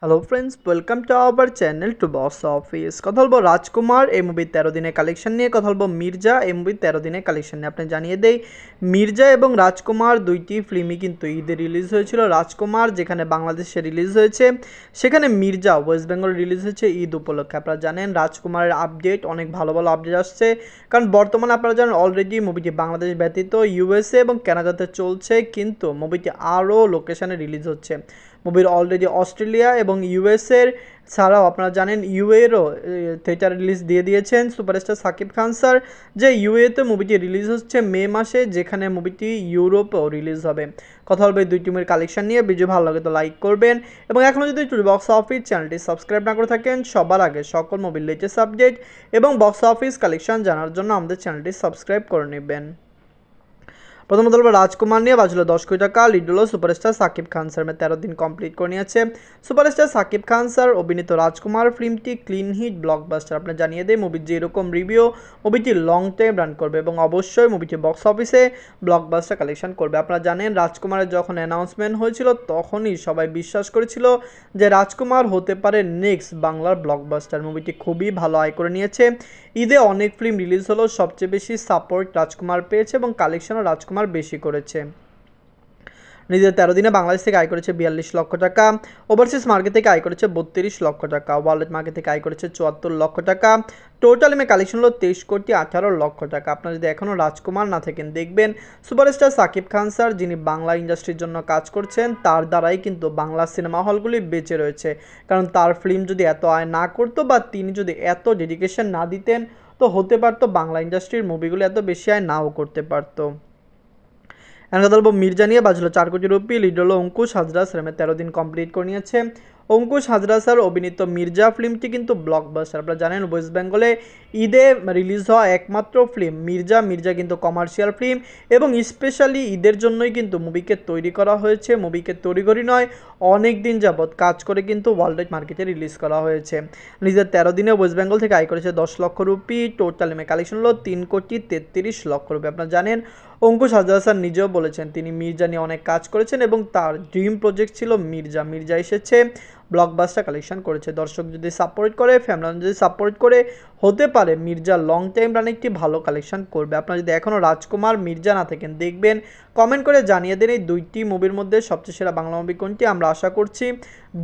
Hello friends, welcome to our channel to box office. কথা বলবো রাজকুমার এই মুভির 13 দিনের কালেকশন নিয়ে। কথা বলবো মির্জা এই মুভির 13 দিনের কালেকশন নিয়ে। আপনি জানিয়ে দেই, মির্জা এবং রাজকুমার দুইটি ফিল্মই কিন্তু ঈদে রিলিজ হয়েছিল। রাজকুমার যেখানে বাংলাদেশে রিলিজ হয়েছে, সেখানে মির্জা ওয়েস্ট বেঙ্গল রিলিজ হয়েছে ঈদ উপলক্ষে। আপনারা জানেন রাজকুমারের আপডেট, অনেক ভালো ভালো আপডেট আসছে, কারণ বর্তমানে আপনারা জানেন অলরেডি মুভিটি বাংলাদেশ ব্যতীত ইউএসএ এবং কানাডাতে চলছে, কিন্তু মুভিটি আরও লোকেশানে রিলিজ হচ্ছে। মুভির অলরেডি অস্ট্রেলিয়া এবং ইউএসএর ছাড়াও আপনারা জানেন ইউএরও থিয়েটার রিলিজ দিয়ে দিয়েছেন সুপারস্টার সাকিব খান স্যার, যে ইউএতে মুভিটি রিলিজ হচ্ছে মে মাসে, যেখানে মুভিটি ইউরোপেও রিলিজ হবে। কথা বলবে দুই টিমের কালেকশন নিয়ে। ভিডিও ভালো লাগে তো লাইক করবেন, এবং এখনও যদি বক্স অফিস চ্যানেলটি সাবস্ক্রাইব না করে থাকেন, সবার আগে সকল মুভির লেটেস্ট আপডেট এবং বক্স অফিস কালেকশন জানার জন্য আমাদের চ্যানেলটি সাবস্ক্রাইব করে নেবেন। প্রথমত বলবো রাজকুমার নিয়ে। বাজলো 10 কোটি টাকা। লিড হলো সুপারস্টার সাকিব খান স্যার। 13 দিন কমপ্লিট করে নিয়েছে সুপারস্টার সাকিব খান স্যার অভিনীত রাজকুমার ফিল্মটি ক্লিন হিট ব্লকবাস্টার। আপনি জানিয়ে দেয় মুভির যে এরকম রিভিউ, মুভিটি লং টাইম রান করবে এবং অবশ্যই মুভিটি বক্স অফিসে ব্লকবাস্টার কালেকশন করবে। আপনারা জানেন রাজকুমারের যখন অ্যানাউন্সমেন্ট হয়েছিল, তখনই সবাই বিশ্বাস করেছিল যে রাজকুমার হতে পারে নেক্সট বাংলার ব্লকবাস্টার। মুভিটি খুবই ভালো আয় করে নিয়েছে। ঈদে অনেক ফিল্ম রিলিজ হলো, সবচেয়ে বেশি সাপোর্ট রাজকুমার পেয়েছে এবং কালেকশনও রাজকুমার বেশি করেছে। নিজের 13 দিনে বাংলাদেশ থেকে আয় করেছে 42 লক্ষ টাকা, ওভারসিজ মার্কেট থেকে আয় করেছে 32 লক্ষ টাকা, ওয়ার্ল্ড মার্কেট থেকে আয় করেছে 74 লক্ষ টাকা। টোটাল এমএ কালেকশন হলো 23 কোটি 18 লক্ষ টাকা। আপনারা যদি এখনও রাজকুমার না থাকেন, দেখবেন সুপারস্টার সাকিব খান স্যার যিনি বাংলা ইন্ডাস্ট্রির জন্য কাজ করছেন, তার দ্বারাই কিন্তু বাংলা সিনেমা হলগুলি বেঁচে রয়েছে। কারণ তার ফিল্ম যদি এত আয় না করতো বা তিনি যদি এত ডেডিকেশন না দিতেন, তো হতে পারতো বাংলা ইন্ডাস্ট্রির মুভিগুলো এত বেশি আয় নাও করতে পারতো। এখন কথা বলবো মির্জা নিয়ে। বাজলো 4 কোটি রুপি। লিড হলো অঙ্কুশ হাজরা স্যার। 13 দিন কমপ্লিট করে নিয়েছে অঙ্কুশ হাজরা স্যার অভিনীত মির্জা ফিল্মটি কিন্তু ব্লকবাস্টার। আপনারা জানেন ওয়েস্ট বেঙ্গলে ঈদে রিলিজ হওয়া একমাত্র ফিল্ম মির্জা। মির্জা কিন্তু কমার্শিয়াল ফিল্ম এবং স্পেশালি ঈদের জন্যই কিন্তু মুভিকে তৈরি করা হয়েছে। মুভিকে তড়িঘড়ি নয়, অনেক দিন যাবৎ কাজ করে কিন্তু ওয়ার্ল্ড মার্কেটে রিলিজ করা হয়েছে। নিজের 13 দিনে ওয়েস্ট বেঙ্গল থেকে আয় করেছে 10 লক্ষ রুপি। টোটাল এমএ কালেকশন হলো 3 কোটি 33 লক্ষ রুপি। আপনারা জানেন অঙ্কুশ হাজরা স্যার নিজেও বলেছেন তিনি মির্জা নিয়ে অনেক কাজ করেছেন এবং তার ড্রিম প্রজেক্ট ছিল মির্জা। মির্জা এসেছে, ব্লকবাস্টার কালেকশন করেছে। দর্শক যদি সাপোর্ট করে, ফ্যামিলি যদি সাপোর্ট করে, হতে পারে মির্জা লং টাইম রানে একটি ভালো কালেকশন করবে। আপনারা যদি এখনও রাজকুমার মির্জা না থাকেন, দেখবেন কমেন্ট করে জানিয়ে দেন এই দুইটি মুভির মধ্যে সবচেয়ে সেরা বাংলা মুভি কোনটি। আমরা আশা করছি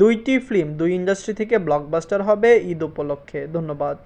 দুইটি ফিল্ম দুই ইন্ডাস্ট্রি থেকে ব্লকবাস্টার হবে ঈদ উপলক্ষে। ধন্যবাদ।